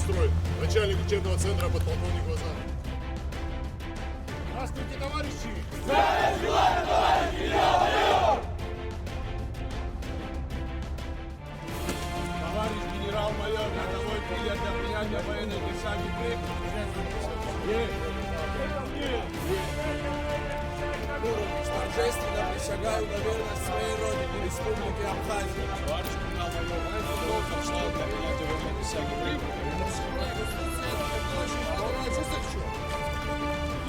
строй. Начальник учебного центра подполковник Лазар. Здравствуйте, товарищи! Здравия желаю, товарищ генерал-майор! Товарищ генерал-майор, рядовой триллер для принятия военной присяги Торжественно присягаю на верность своей родине, Республике Абхазия. Товарищ генерал-майор, это долго что для принятия военной присяги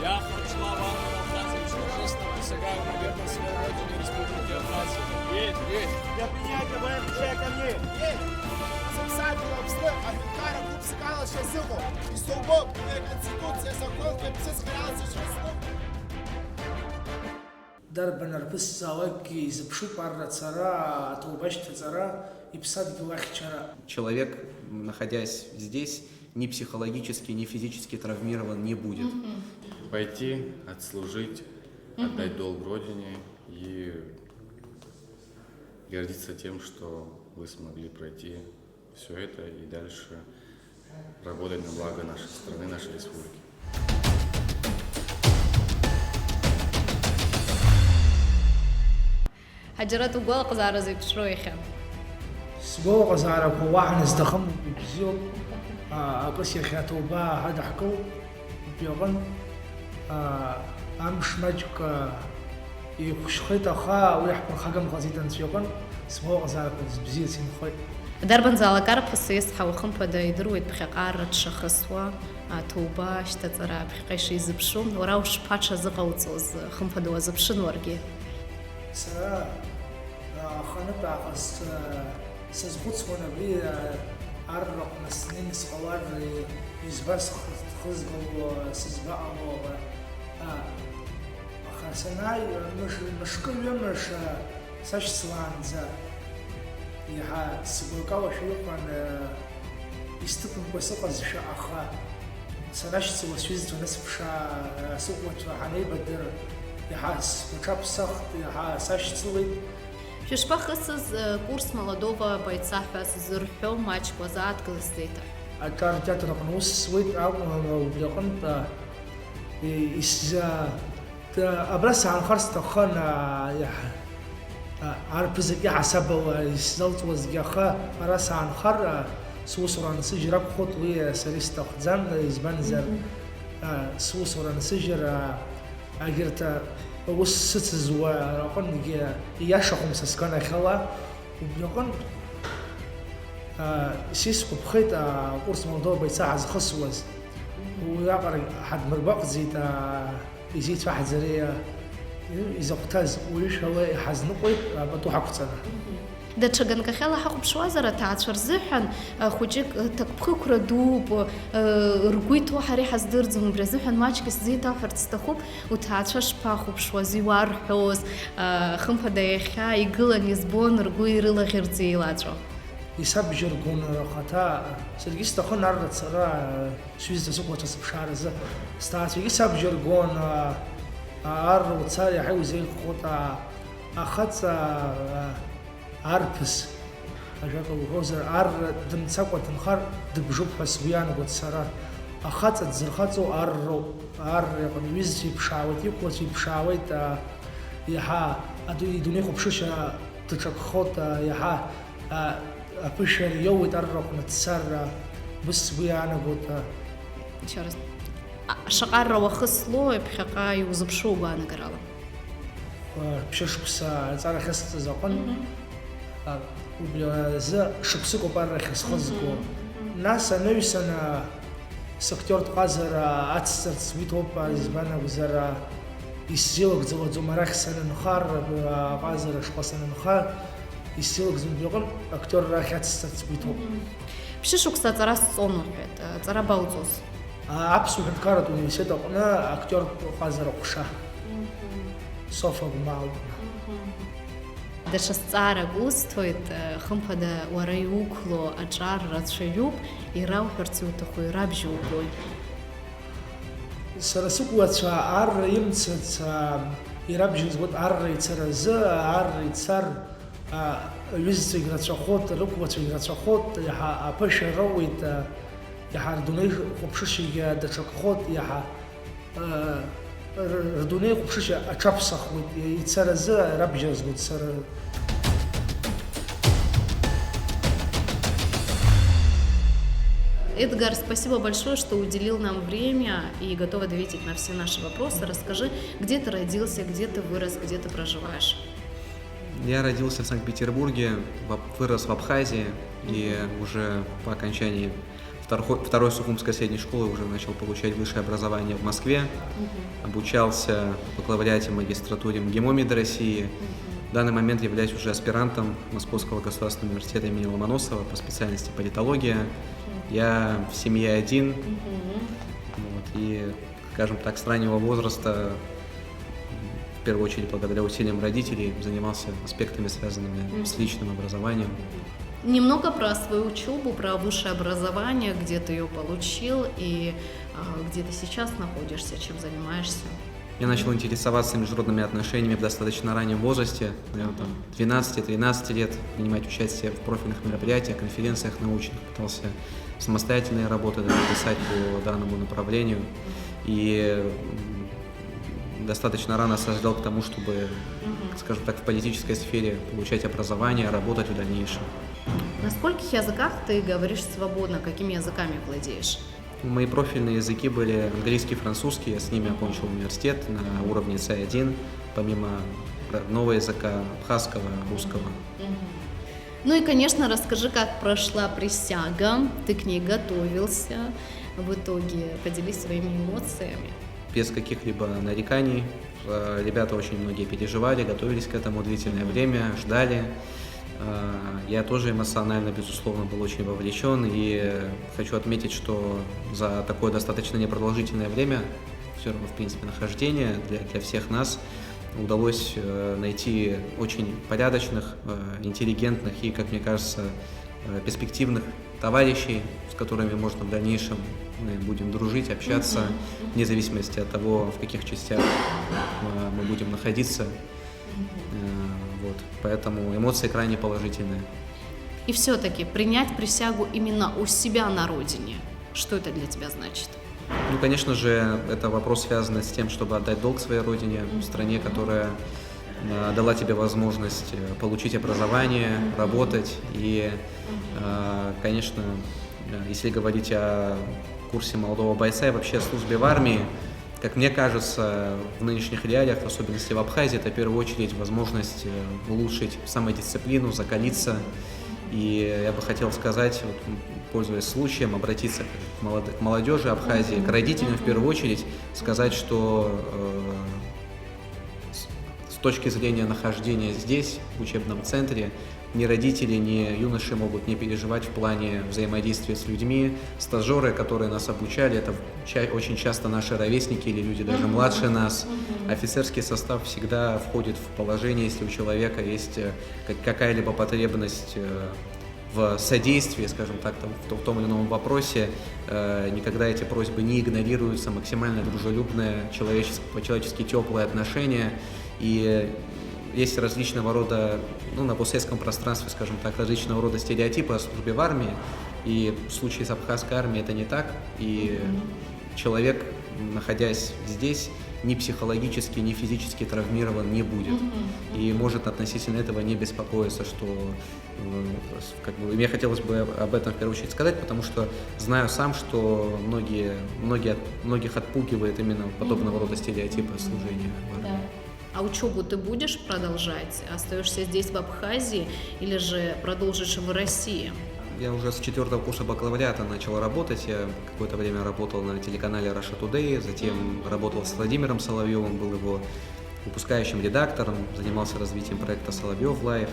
Я, Францлав Иванович Абхазович, торжественно присягаю на верность своей родине, Республике Абхазия. Есть. Для принятия военной присяги ко мне. Есть. Сексапил обстык, офицера клуб сыкала шесылку. И столбом, конституция, закон, кепсис, хрянцы, шесток. Дарбанар пысалаки запшу паррацара, толбачта цара и псадки лахчара. Человек, находясь здесь, ни психологически, ни физически травмирован не будет. Пойти, отслужить, отдать долг Родине и гордиться тем, что вы смогли пройти все это и дальше работать на благо нашей страны, нашей республики. حجرات وقال قزارة زي بشرويخة سبوا قزارة كواحد ازدخم بزيو أقص يخاتو با هذا حكو بيغن أمش ماجك يخشخيت أخا ويحبر خاقم غزيدان سيغن سبوا قزارة بزيو سينخوي دربن زالا كاربس يصحى وخمبا دا يدرويد بخيقارة تشخصوا توبا شتترا بخيقاش يزبشون وراوش باتشا زغوتوز خمبا دوا زبشن ورقي سرا خانبا قص سزغوتس ونبري عرق مسنين سقوار يزبس خزغو سزبعو خاسناي مش كل يوم مش ساش سلانزا يها سبوكاو شيوخان يستقم بسقز شاخا سناش سوى سويز ونسب شا سقوة وحني بدر يحاس وشاب سخت يحاساش تسوي Шишпах курс молодого бойца зырхё матч глаза открылся. Атар театр нус свит убьён из абрас анхарст хан я арпз я حسب زلط وزجخا راس анхар سوسران سجرب خطوي سريست خزان يزبنزر سوسران سجر اجرت وسط زوار ياشخم سكان خلا وبيقول سيس بخيت قرص موضوع بيساعد خصوص ويقرا حد مربق زيت يزيد واحد زريه اذا اقتز ويش هو حزنقوي بتوحق سنه دچگن کخلا حق بشوازره تعشر زحن خوجك تكبخكره دوب رغويتو حري حزدر زم برزحن ماچكس زيتا فرتستخوب وتعشش باخو بشوازي وارحوز خمفه دايخا يغلن يزبون رغوي رلا غيرزي لاجو يسب جرغون رختا سرگيست خو نار صرا سويز سوق وتصب شارز ستات يسب جرغون ار وتصاري حيو زي الخوطه اخذ عربس أجاك وهوزر عر دم سقوة تنخر دبجوب حسبيان قد سرا أخذت زرخاتو عر يقول ويزي بشاوت يقوتي بشاوت يها أدو يدوني خبشوشة تشكخوت يها أبشر يوت عرق نتسر بس بيان قد شرس شقار وخصلو بحقا يوزبشو بانا قرالا بشش بس زار خست زقن وبيزا شبسكو برخص خزكو ناس نويسنا سكتور قازر اتسر سويتوب زبانا وزرا يسيلك زو مرخ سنه نخار قازر شقسنا نخار يسيلك زو بيقول اكتور راح اتسر سويتوب بششوك ساتراس صونوحت ترى باوزوس ابسو كارت ونسيت قنا اكتور قازر قشا صوفا معو Даша сцара густоит хымпада уара иуқло аҿар рацәаҩуп ирауҳәарц иуҭаху ирабжьоугои. Сара сыгәлацәа арра имцац ирабжьызгоит арра ицара азы, арра ицар аҩызцәагь рацәахоит, рықәлацәагь рацәахоит, иаҳа аԥышәа роуит, иаҳа рдунеи хәаԥшышьагьы даҽакхоит, иаҳа рдунеи хәаԥшышьа аҽаԥсахуеит, ицаразы рабжьазгоит сара. Эдгар, спасибо большое, что уделил нам время и готов ответить на все наши вопросы. Расскажи, где ты родился, где ты вырос, где ты проживаешь? Я родился в Санкт-Петербурге, вырос в Абхазии и уже по окончании второй Сухумской средней школы уже начал получать высшее образование в Москве. Обучался в бакалавриате, магистратуре МГИМО МИД России. В данный момент являюсь уже аспирантом Московского государственного университета имени Ломоносова по специальности политология. Я в семье один, и, скажем так, с раннего возраста, в первую очередь благодаря усилиям родителей, занимался аспектами, связанными с личным образованием. Немного про свою учебу, про высшее образование, где ты ее получил и где ты сейчас находишься, чем занимаешься. Я начал интересоваться международными отношениями в достаточно раннем возрасте, наверное, 12-13 лет, принимать участие в профильных мероприятиях, конференциях научных, пытался самостоятельные работы писать по данному направлению. И достаточно рано созрел к тому, чтобы, скажем так, в политической сфере получать образование, работать в дальнейшем. На скольких языках ты говоришь свободно? Какими языками владеешь? Мои профильные языки были английский и французский, я с ними окончил университет на уровне C1, помимо родного языка, абхазского, русского. Ну и, конечно, расскажи, как прошла присяга, ты к ней готовился, в итоге поделись своими эмоциями. Без каких-либо нареканий, ребята очень многие переживали, готовились к этому длительное время, ждали. Я тоже эмоционально, безусловно, был очень вовлечен, и хочу отметить, что за такое достаточно непродолжительное время, все равно, в принципе, нахождения для всех нас удалось найти очень порядочных, интеллигентных и, как мне кажется, перспективных товарищей, с которыми можно в дальнейшем мы будем дружить, общаться, вне зависимости от того, в каких частях мы будем находиться. Вот. Поэтому эмоции крайне положительные. И все-таки принять присягу именно у себя на родине, что это для тебя значит? Ну, конечно же, это вопрос, связанный с тем, чтобы отдать долг своей родине, стране, которая дала тебе возможность получить образование, работать. И, конечно, если говорить о курсе молодого бойца и вообще о службе в армии, как мне кажется, в нынешних реалиях, в особенности в Абхазии, это в первую очередь возможность улучшить самодисциплину, закалиться. И я бы хотел сказать, вот, пользуясь случаем, обратиться к молодежи Абхазии, к родителям в первую очередь, сказать, что с точки зрения нахождения здесь, в учебном центре, ни родители, ни юноши могут не переживать в плане взаимодействия с людьми. Стажеры, которые нас обучали, это очень часто наши ровесники или люди даже младше нас. Офицерский состав всегда входит в положение, если у человека есть какая-либо потребность в содействии, скажем так, в том или ином вопросе. Никогда эти просьбы не игнорируются, максимально дружелюбное, по-человечески теплое отношение. И есть различного рода, на постсоветском пространстве, скажем так, различного рода стереотипы о службе в армии. И в случае с абхазской армией это не так. И человек, находясь здесь, ни психологически, ни физически травмирован не будет. И может относительно этого не беспокоиться, что мне хотелось бы об этом в первую очередь сказать, потому что знаю сам, что многих отпугивает именно подобного рода стереотипы служения в армии. А учебу ты будешь продолжать? Остаешься здесь, в Абхазии, или же продолжишь в России? Я уже с 4-го курса бакалавриата начал работать. Я какое-то время работал на телеканале Russia Today, затем работал с Владимиром Соловьевым, был его выпускающим редактором, занимался развитием проекта «Соловьев Лайв».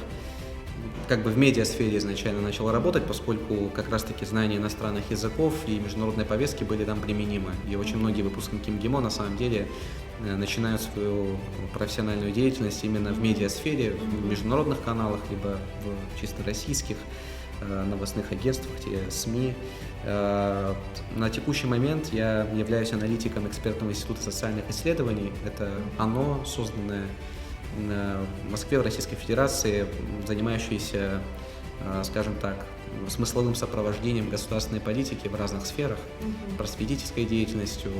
Как бы в медиасфере изначально начал работать, поскольку как раз-таки знания иностранных языков и международной повестки были там применимы. И очень многие выпускники МГИМО на самом деле начинают свою профессиональную деятельность именно в медиасфере, в международных каналах, либо в чисто российских новостных агентствах, СМИ. На текущий момент я являюсь аналитиком экспертного института социальных исследований. Это ОНО, созданное в Москве, в Российской Федерации, занимающееся, скажем так, смысловым сопровождением государственной политики в разных сферах, просветительской деятельностью,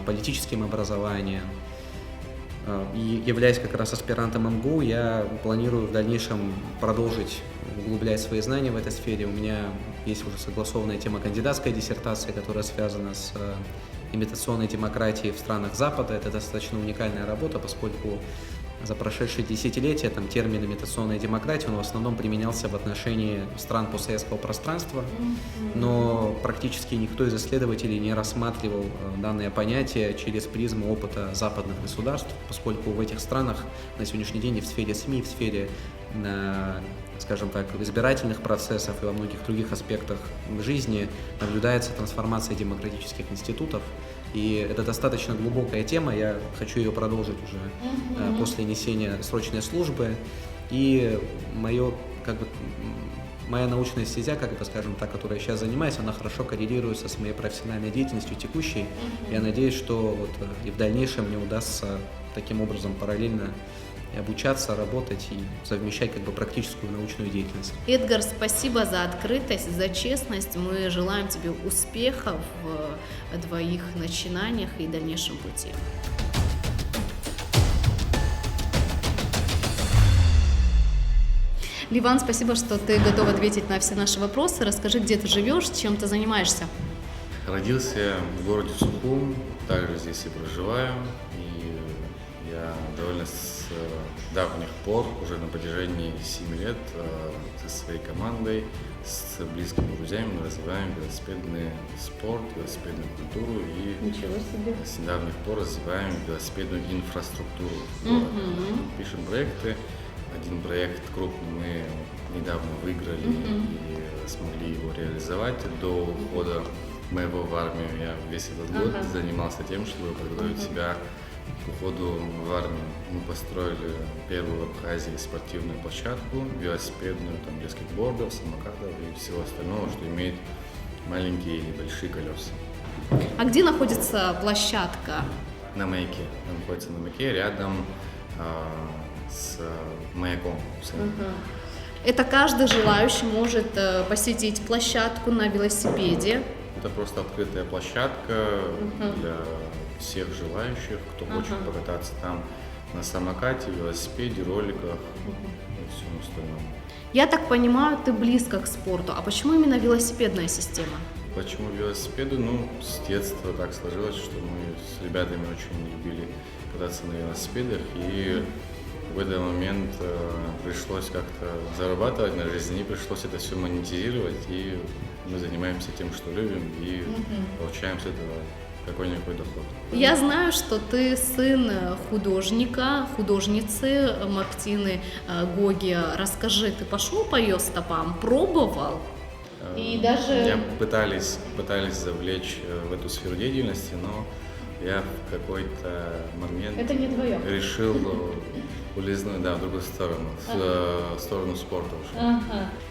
политическим образованием. И являясь как раз аспирантом МГУ, я планирую в дальнейшем продолжить углублять свои знания в этой сфере. У меня есть уже согласованная тема кандидатской диссертации, которая связана с имитационной демократией в странах Запада. Это достаточно уникальная работа, поскольку за прошедшие десятилетия там термин имитационная демократия, он в основном применялся в отношении стран постсоветского пространства, но практически никто из исследователей не рассматривал данное понятие через призму опыта западных государств, поскольку в этих странах на сегодняшний день и в сфере СМИ, и в сфере, скажем так, избирательных процессов и во многих других аспектах жизни наблюдается трансформация демократических институтов. И это достаточно глубокая тема, я хочу ее продолжить уже после несения срочной службы. И моя научная стезя, скажем так, которой я сейчас занимаюсь, она хорошо коррелируется с моей профессиональной деятельностью текущей. Я надеюсь, что и в дальнейшем мне удастся таким образом параллельно и обучаться, работать и совмещать практическую научную деятельность. Эдгар, спасибо за открытость, за честность. Мы желаем тебе успехов в твоих начинаниях и дальнейшем пути. Ливан, спасибо, что ты готов ответить на все наши вопросы. Расскажи, где ты живешь, чем ты занимаешься. Родился в городе Сухум, также здесь и проживаю. И я довольно с давних пор, уже на протяжении 7 лет, со своей командой, с близкими друзьями мы развиваем велосипедный спорт, велосипедную культуру и с недавних пор развиваем велосипедную инфраструктуру города. Пишем проекты. Один проект крупный мы недавно выиграли и смогли его реализовать. До ухода моего в армию я весь этот год занимался тем, чтобы подготовить себя к уходу в армию. Мы построили первую в Абхазии спортивную площадку, велосипедную, там, для скейтбордов, самокатов и всего остального, что имеет маленькие или большие колеса. А где находится площадка? На маяке. Она находится на маяке, рядом с маяком. Это каждый желающий может посетить площадку на велосипеде. Это просто открытая площадка для всех желающих, кто хочет покататься там на самокате, велосипеде, роликах и всем остальном. Я так понимаю, ты близко к спорту. А почему именно велосипедная система? Почему велосипеду? С детства так сложилось, что мы с ребятами очень любили кататься на велосипедах, и в этот момент пришлось как-то зарабатывать на жизни, пришлось это все монетизировать, и мы занимаемся тем, что любим, и получаем с этого какой-никакой доход. Я знаю, что ты сын художницы Мартины Гоги. Расскажи, ты пошел по ее стопам, пробовал? И даже... Меня пытались завлечь в эту сферу деятельности, но я в какой-то момент решил улизнуть, в другую сторону, в сторону спорта уже.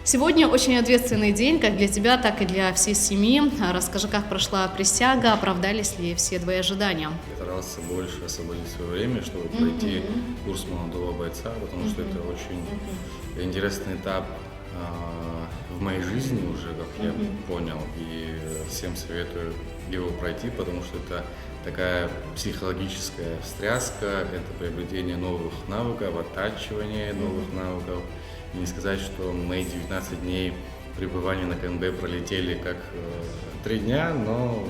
Сегодня очень ответственный день, как для тебя, так и для всей семьи. Расскажи, как прошла присяга, оправдались ли все твои ожидания? Я старался больше освободить свое время, чтобы пройти курс молодого бойца, потому что это очень интересный этап в моей жизни уже, как я понял, и всем советую его пройти, потому что это такая психологическая встряска, это приобретение новых навыков, оттачивание новых навыков. И не сказать, что мои 19 дней пребывания на КНБ пролетели как 3 дня, но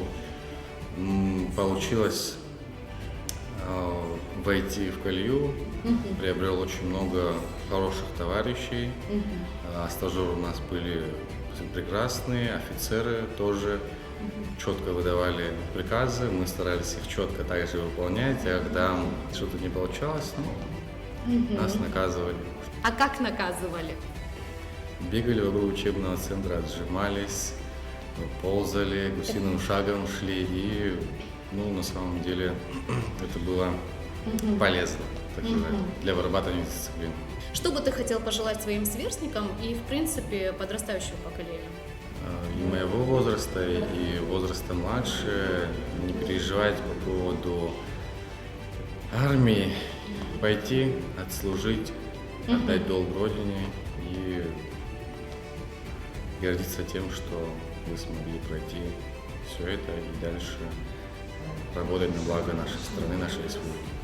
получилось войти в колею, приобрел очень много хороших товарищей, стажеры у нас были прекрасные, офицеры тоже четко выдавали приказы, мы старались их четко также выполнять, а когда что-то не получалось, нас наказывали. А как наказывали? Бегали вокруг учебного центра, отжимались, ползали, гусиным шагом шли, и на самом деле это было полезно, так сказать, для вырабатывания дисциплины. Что бы ты хотел пожелать своим сверстникам и, в принципе, подрастающему поколению? И моего возраста, и возраста младше, не переживать по поводу армии, пойти, отслужить, отдать долг Родине и гордиться тем, что вы смогли пройти все это и дальше работать на благо нашей страны, нашей республики.